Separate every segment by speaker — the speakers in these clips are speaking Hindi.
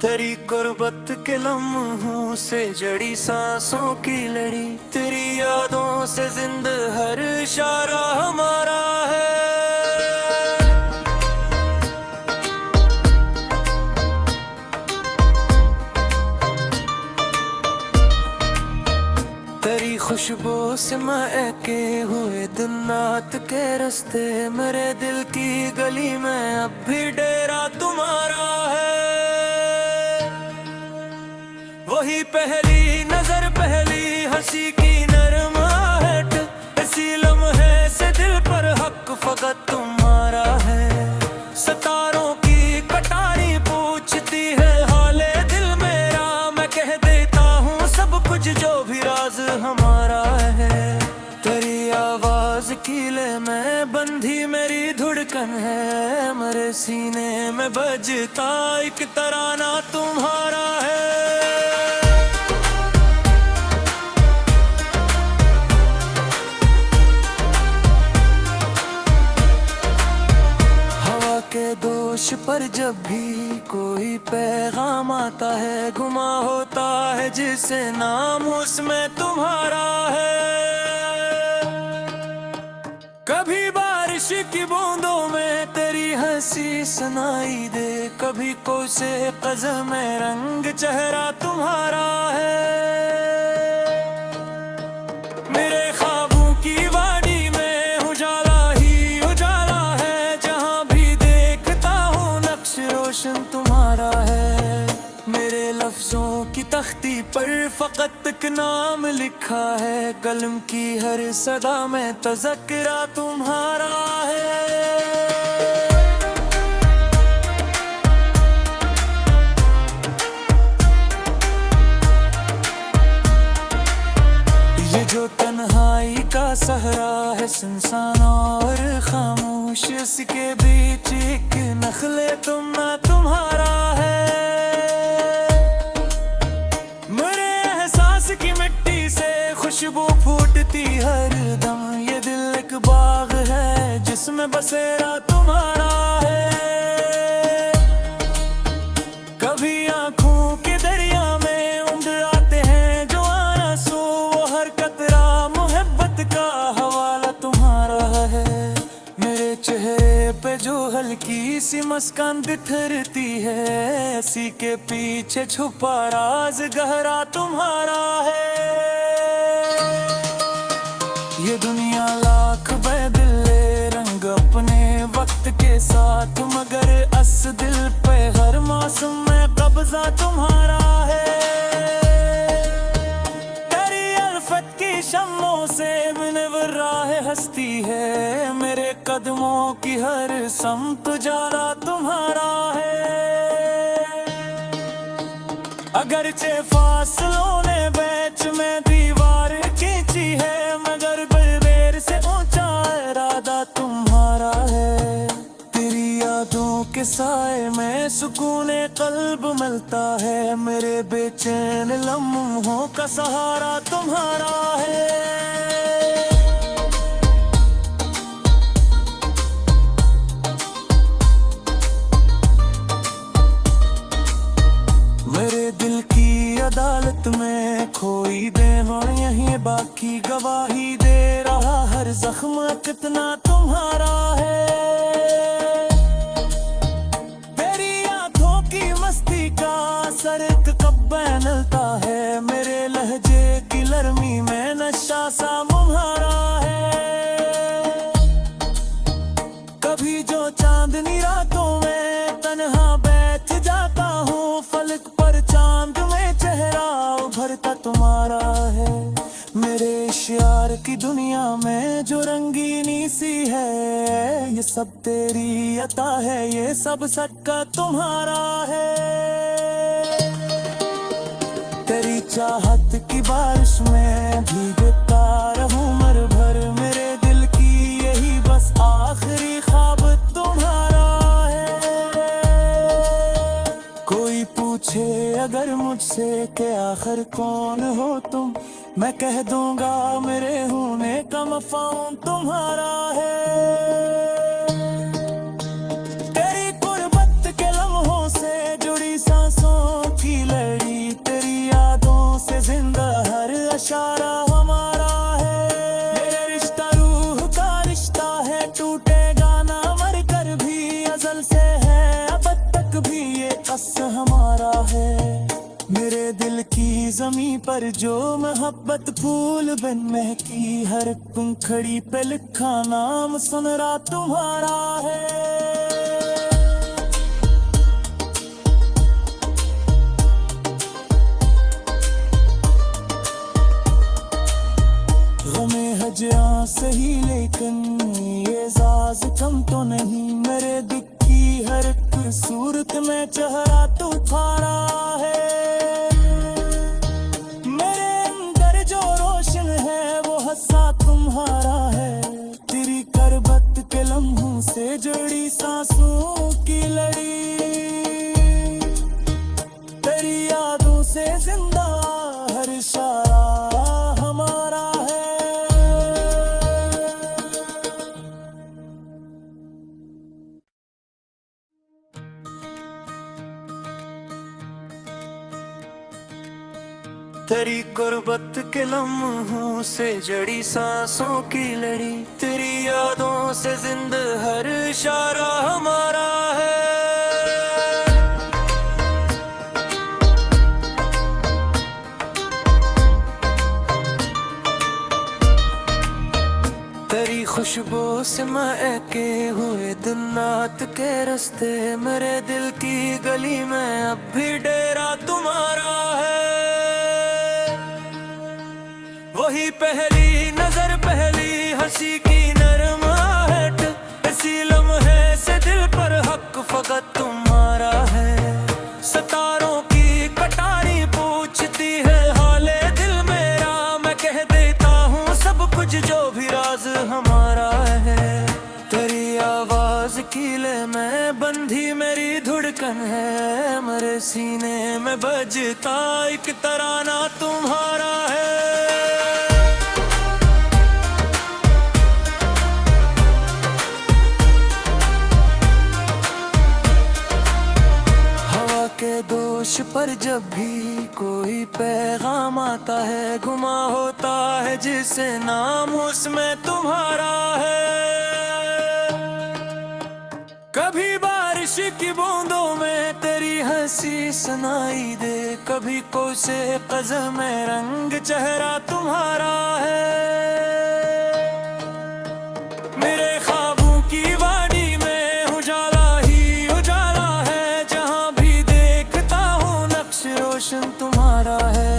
Speaker 1: तेरी गुर्बत के लम्हों से जड़ी सांसों की लड़ी, तेरी यादों से जिंदा हर इशारा हमारा है। तेरी खुशबू से महके हुए दिन रात के रास्ते, मेरे दिल की गली में अब भी डेरा तुम्हारा है। वही पहली नजर पहली हंसी की नरम आहट, इसी लम्हे से दिल पर हक फकत तुम्हारा है। सितारों की कटारी पूछती है हाले दिल मेरा, मैं कह देता हूँ सब कुछ जो भी राज हमारा है। तेरी आवाज कीले में बंधी मेरी धड़कन है, मेरे सीने में बजता एक तराना तुम्हारा है। के दोष पर जब भी कोई पैगाम आता है, गुमा होता है जिसे नाम उसमें तुम्हारा है। कभी बारिश की बूंदों में तेरी हंसी सुनाई दे, कभी कोई से कज़म में रंग चेहरा तुम्हारा है। मेरे ख्वाबों की वादी में उजाला ही उजाला है, जहां भी देखता हूँ नक्श रोशन तुम्हारा है। मेरे लफ्जों की तख्ती पर फकत एक नाम लिखा है, कलम की हर सदा में तज़किरा तुम्हारा है। ये जो तन्हाई का सहरा है सुनसान और खामोश, इसके बीच एक नखले तुम ना तुम्हारा है। मेरे एहसास की मिट्टी से खुशबू फूटती हर दम, ये दिल एक बाग है जिसमें बसेरा तुम्हारा है। कभी आंखों के दरिया में उमड़ आते हैं जो आंसू, वो हर कतरा मोहब्बत का हवाला तुम्हारा है। मेरे चेहरे पे जो हल्की सी मुस्कान बिखरती है, इसी के पीछे छुपा राज गहरा तुम्हारा है। ये दुनिया लाख बदले रंग अपने वक्त के साथ, मगर अस दिल पे हर मौसम में कब्जा तुम्हारा है। तेरी अल्फत की शम्मों से मुनव्वर राह हस्ती है, मेरे कदमों की हर समत उजाला तुम्हारा है। अगरचे फासलों ने बीच में दीवार खींची है, मगर बलबेर से ऊंचा इरादा तुम्हारा है। तेरी यादों के साए में सुकून कल्ब मिलता है, मेरे बेचैन लम्हों का सहारा तुम्हारा है। मेरे दिल की अदालत में खोई दे और यहीं बाकी गवाही दे रहा हर जख्म कितना तुम्हारा है। तेरी आंखों की मस्ती का असर कब बहलता है, मेरे लहजे की नरमी में नशा सा मुहारा है। कभी जो चांदनी रातों में तन्हा बैठ जाता हूँ, फलक पर चांद में चेहरा उभरता तुम्हारा है। मेरे इश्यार की दुनिया में जो रंगीनी सी है, ये सब तेरी अता है, ये सब सदका तुम्हारा है। तेरी चाहत की बारिश में भीगता रहूं मर भर, मेरे दिल की यही बस आखिरी ख्वाब तुम्हारा है। कोई पूछे अगर मुझसे कि आखिर कौन हो तुम, मैं कह दूंगा मेरे होने का मफ़हूम तुम्हारा है। तेरी गुर्बत के लम्हों से जुड़ी सांसों पर जो मोहब्बत फूल बिन महकी, हर पंखड़ी पे लिखा नाम सुन रहा तुम्हारा है। हमें हजया सही लेकिन ये एजाज कम तो नहीं, मेरे दिल की हर एक सूरत में चेहरा तुम्हारा है। मेरे अंदर जो रोशन है वो हंसा तुम्हारा है, तेरी करबत के लम्हों से जुड़ी सांसों की लड़ी, तेरी यादों से जिंदा हर इशारा हमारा है। तेरी गुर्बत के लम्हों से जड़ी सांसों की लड़ी, तेरी यादों से जिंदा हर इशारा हमारा है। तेरी खुशबू से महके हुए दिन रात के रास्ते, मेरे दिल की गली में अब भी डेरा तुम्हारा है। वही पहली नजर पहली हंसी की नरम आहट, इसी लम्हे से दिल पर हक फकत तुम्हारा है। सितारों की कटारी पूछती है हाले दिल मेरा, मैं कह देता हूँ सब कुछ जो भी राज हमारा है। तेरी आवाज कीले में बंधी मेरी धड़कन है, मेरे सीने में बजता एक तराना तुम्हारा है। के दोष पर जब भी कोई पैगाम आता है, गुमा होता है जिसे नाम उसमें तुम्हारा है। कभी बारिश की बूंदों में तेरी हंसी सुनाई दे, कभी कोसे क़ज़ल में रंग चेहरा तुम्हारा है। मेरे ख्वाबों की वादी में उजाला ही उजाला है, जहाँ भी देखता हूँ नक्श रोशन तुम्हारा है।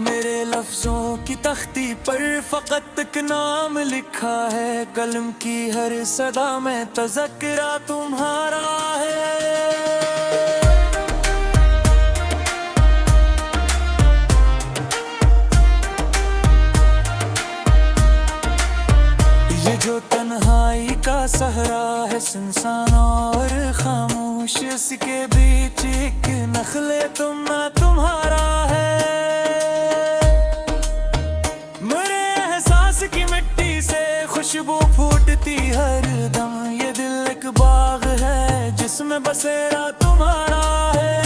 Speaker 1: मेरे लफ्जों की तख्ती पर फकत एक नाम लिखा है, कलम की हर सदा में तज़किरा तुम्हारा है। ये जो तन्हाई का सहरा है सुनसान और खामोश, इसके बीच एक नखले तुमना तुम्हारा है। मेरे एहसास की मिट्टी से खुशबू फूटती हर दम, ये दिल एक बाग है जिसमें बसेरा तुम्हारा है।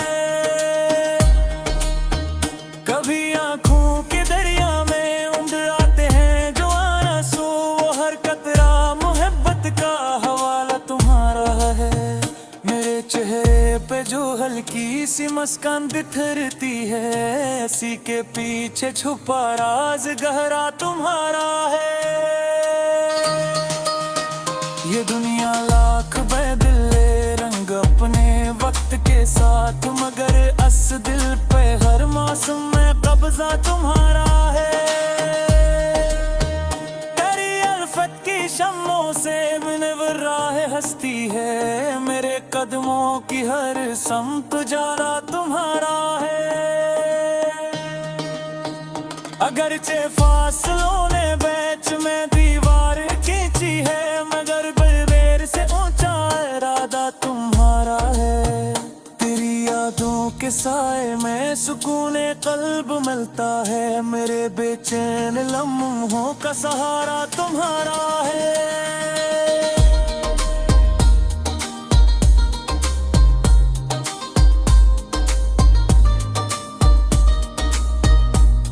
Speaker 1: कभी आंखों के दरिया में उमड़ आते हैं जो आंसू, वो हर कतरा मोहब्बत का हवाला तुम्हारा है। मेरे चेहरे पे जो हल्की सी मुस्कान बिखरती है, इसी के पीछे छुपा राज गहरा तुम्हारा है। ये दुनिया लाख बदले रंग अपने वक्त के साथ, मगर अस दिल पे हर मौसम में कब्जा तुम्हारा है। तेरी अल्फत की शम्मों से मुनव्वर राह हस्ती है, मेरे कदमों की हर समत उजाला तुम्हारा है। अगरचे फासलों ने बीच में दीवार खींची है, मगर बेर से ऊंचा इरादा तुम्हारा है। तेरी यादों के साए में सुकूने कल्ब मिलता है, मेरे बेचैन लम्हों का सहारा तुम्हारा है।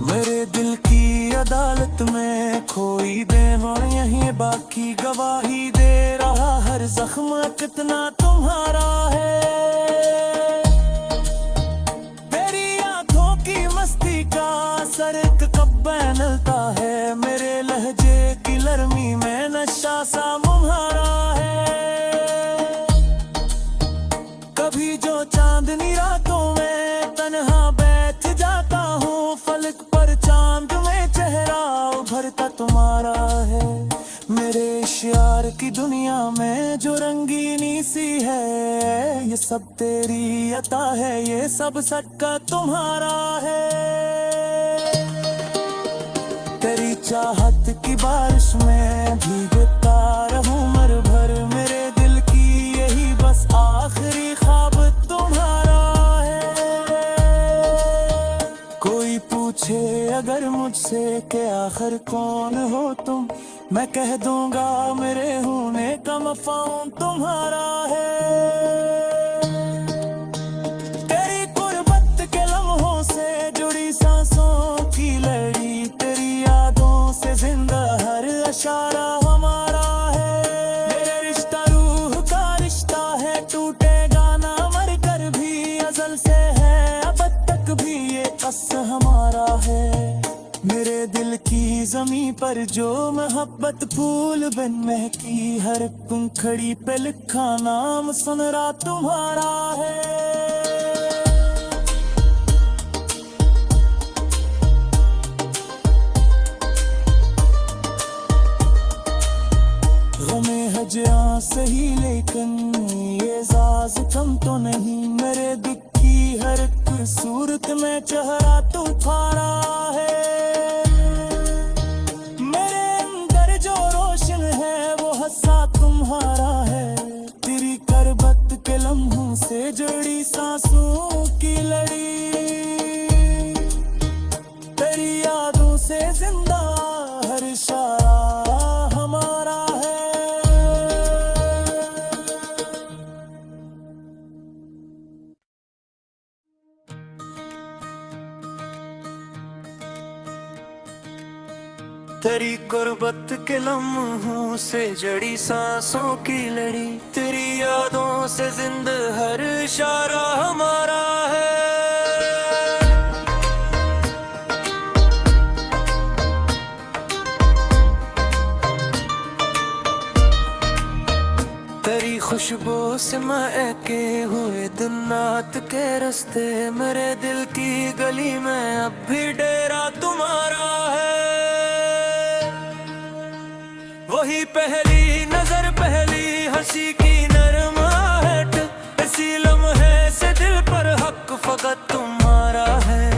Speaker 1: मेरे दिल की अदालत में खोई दे यहीं बाकी गवाही दे रहा, हर जख्म कितना तुम्हारा है। तेरी आंखों की मस्ती का पहनता है, मेरे लहजे की नरमी में नशा सा तुम्हारा है। कभी जो चांदनी रातों में तन्हा बैठ जाता हूँ, फलक पर चांद में चेहरा उभरता तुम्हारा है। मेरे इश्यार की दुनिया में जो रंगीनी सी है, ये सब तेरी अता है, ये सब सटका तुम्हारा है। तेरी चाहत की बारिश में भीगता रहूं मर भर, मेरे दिल की यही बस आखिरी ख्वाब तुम्हारा है। कोई पूछे अगर मुझसे कि आखिर कौन हो तुम, मैं कह दूंगा मेरे होने का मफ़हूम तुम्हारा है। तेरी गुर्बत के लम्हों से जुड़ी सांसों की लड़ी, तेरी यादों से जिंदा हर इशारा हमारा है। मेरा रिश्ता रूह का रिश्ता है, टूटेगा ना मर कर भी, अज़ल से है अब तक भी ये कसम हमारा है। मेरे दिल की ज़मीं पर जो मोहब्बत फूल बिन महकी, हर पंखड़ी पे लिखा नाम सुनरा तुम्हारा है। गमे हज़ियां सही लेकिन ये साज कम तो नहीं, मेरे दुख की हर एक सूरत में चेहरा तुम्हारा है। तुम्हारा है, तेरी करबत के लम्हों से जुड़ी सांसों की लड़ी, तेरी यादों से जिंदा हर इशारा हमारा है। तेरी गुर्बत के लम्हों से जड़ी सांसों की लड़ी, तेरी यादों से जिंदा हर इशारा हमारा है। तेरी खुशबू से महके हुए दिन रात के रास्ते, मेरे दिल की गली में अब भी डेरा तुम्हारा है। वही पहली नजर पहली हंसी की नरम आहट, इसी लम्हे से दिल पर हक फकत तुम्हारा है।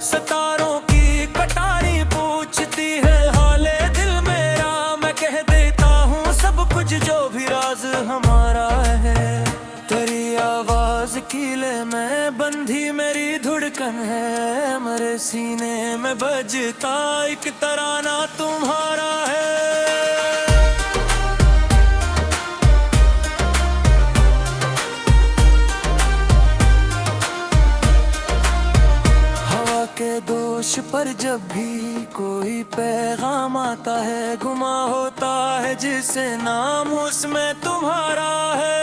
Speaker 1: सितारों की कटारी पूछती है हाले दिल मेरा, मैं कह देता हूँ सब कुछ जो भी राज हमारा है। तेरी आवाज कीले में बंधी मेरी धड़कन है, मेरे सीने में बजता एक तराना तुम्हारा है। के दोष पर जब भी कोई पैगाम आता है, गुमा होता है जिसे नाम उसमें तुम्हारा है।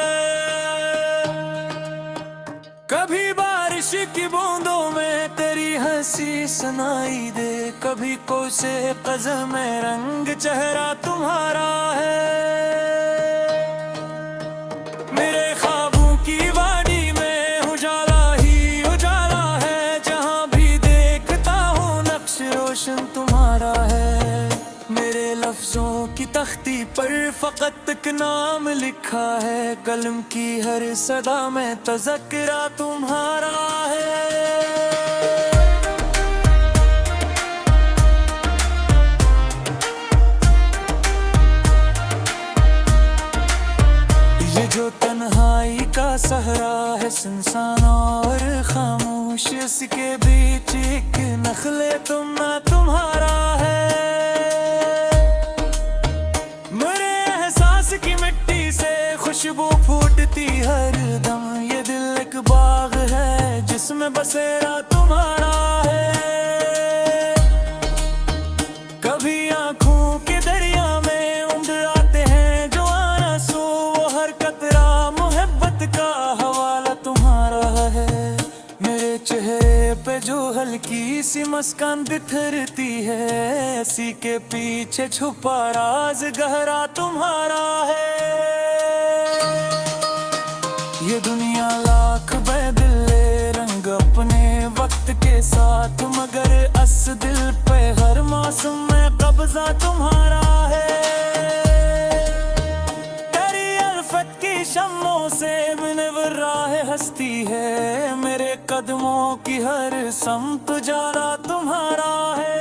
Speaker 1: कभी बारिश की बूंदों में तेरी हंसी सुनाई दे, कभी कोसे कज़म में रंग चेहरा तुम्हारा है। मेरे ख्वाबों की वादी में उजाला ही उजाला है, जहाँ भी देखता हूँ नक्श रोशन तुम्हारा है। मेरे लफ्जों की तख्ती पर फकत एक नाम लिखा है, कलम की हर सदा में तज़किरा तुम्हारा है। ये जो तन्हाई का सहरा है सुनसान और खामोश, इसके बीच एक नखले तुम ना तुम्हारा है। मेरे एहसास की मिट्टी से खुशबू फूटती हर दम, ये दिल एक बाग है जिसमें बसेरा तुम्हारा है। कभी आंखों के दरिया में उम्र आते हैं जो आंसू, वो हर कतरा मोहब्बत का हवाला तुम्हारा है। मेरे चेहरे पे जो हल्की हल्की सी मुस्कान बिखरती है, ऐसी के पीछे छुपा राज गहरा तुम्हारा है। ये दुनिया लाख बदले रंग अपने वक्त के साथ, मगर अस दिल पे हर मौसम में कब्जा तुम्हारा है। तेरी अल्फत की शम्मों से मुनव्वर राह हस्ती है, मेरे कदमों की हर समत उजाला तुम्हारा है।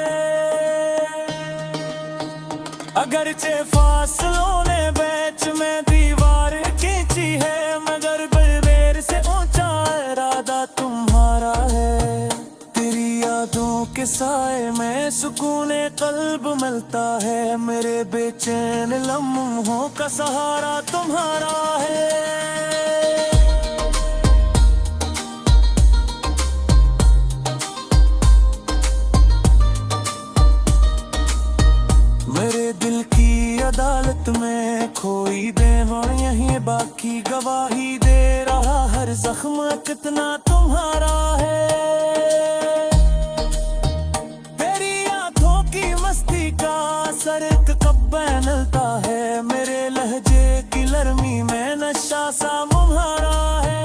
Speaker 1: अगरचे फासलों ने बीच में दीवार खींची है, मगर बेर से ऊंचा इरादा तुम्हारा है। तेरी यादों के साए में सुकून कल्ब मिलता है, मेरे बेचैन लम्हों का सहारा तुम्हारा है। मेरे दिल की अदालत में खोई दे हो यहीं बाकी, गवाही दे रहा हर जख्म कितना तुम्हारा है। तेरी आंखों की मस्ती का असर कब बहलता है, मेरे लहजे की लरमी में नशा सा मुहारा है।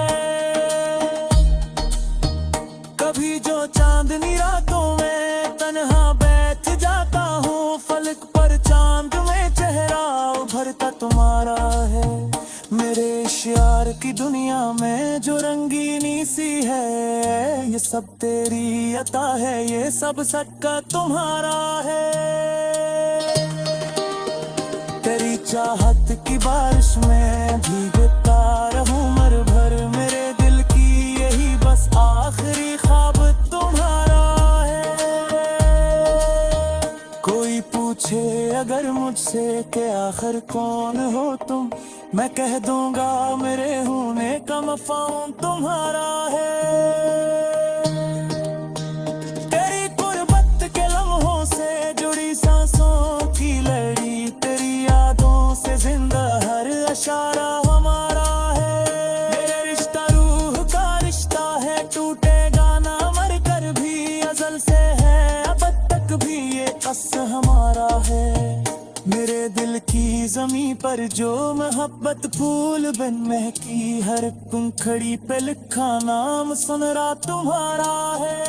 Speaker 1: कभी जो चांदनी रातों में तन्हा बैठ जाता हूँ, फलक पर चांद में चेहरा उभरता तुम्हारा है। मेरे इश्यार की दुनिया में जो रंगीनी सी है, ये सब तेरी अता है, ये सब सदका तुम्हारा है। तेरी चाहत की बारिश में भीगता रहूं मर भर, मेरे दिल की यही बस आखिरी ख्वाब तुम्हारा है। कोई पूछे अगर मुझसे कि आखिर कौन हो तुम, मैं कह दूंगा मेरे होने का मफ़हूम तुम्हारा है। तेरी गुर्बत के लम्हों से जुड़ी सांसों की लड़ी, तेरी यादों से जिंदा हर इशारा हमारा है। मेरा रिश्ता रूह का रिश्ता है, टूटेगा ना मर कर भी, अज़ल से है अब तक भी ये कस हमारा है। मेरे दिल की ज़मीं पर जो मोहब्बत फूल बिन महकी, हर पंखड़ी पे लिखा नाम सुनरा तुम्हारा है।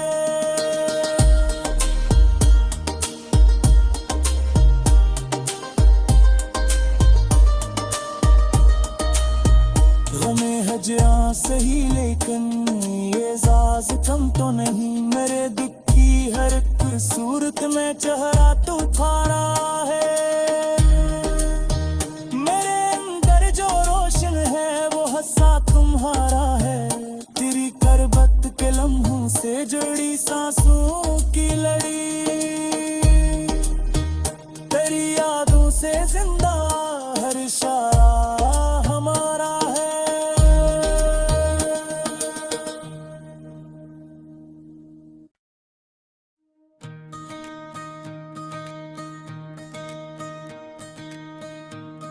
Speaker 1: गमे हज़ां सही लेकिन ये ज़ाज़ कम तो नहीं, मेरे दुख की हर एक सूरत में चेहरा तुम्हारा है। मेरे अंदर जो रोशन है वो हस्सा तुम्हारा है, तेरी करबत के लम्हों से जुड़ी सांसों की लड़ी, तेरी यादों से जिंदा हर इशारा हमारा है।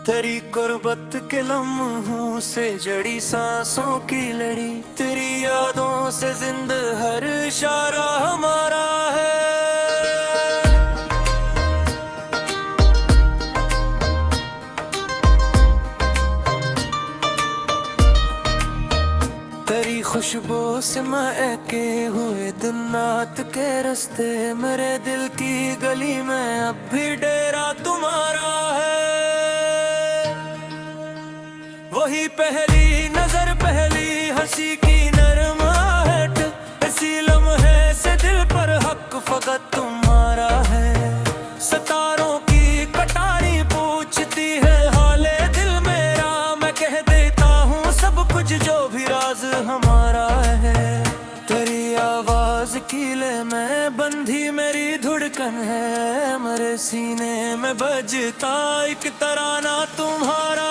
Speaker 1: तेरी गुर्बत के लम्हों से जड़ी सांसों की लड़ी, तेरी यादों से जिंदा हर इशारा हमारा है। तेरी खुशबू से महके हुए दिन रात के रास्ते, मेरे दिल की गली में अब भी डेरा तुम्हारा है। वही पहली नजर पहली हंसी की नरम आहट, इसी लम्हे से दिल पर हक फकत तुम्हारा है। सितारों की कटारी पूछती है हाले दिल मेरा, मैं कह देता हूँ सब कुछ जो भी राज हमारा है। तेरी आवाज कीले में बंधी मेरी धड़कन है, मेरे सीने में बजता एक तराना तुम्हारा।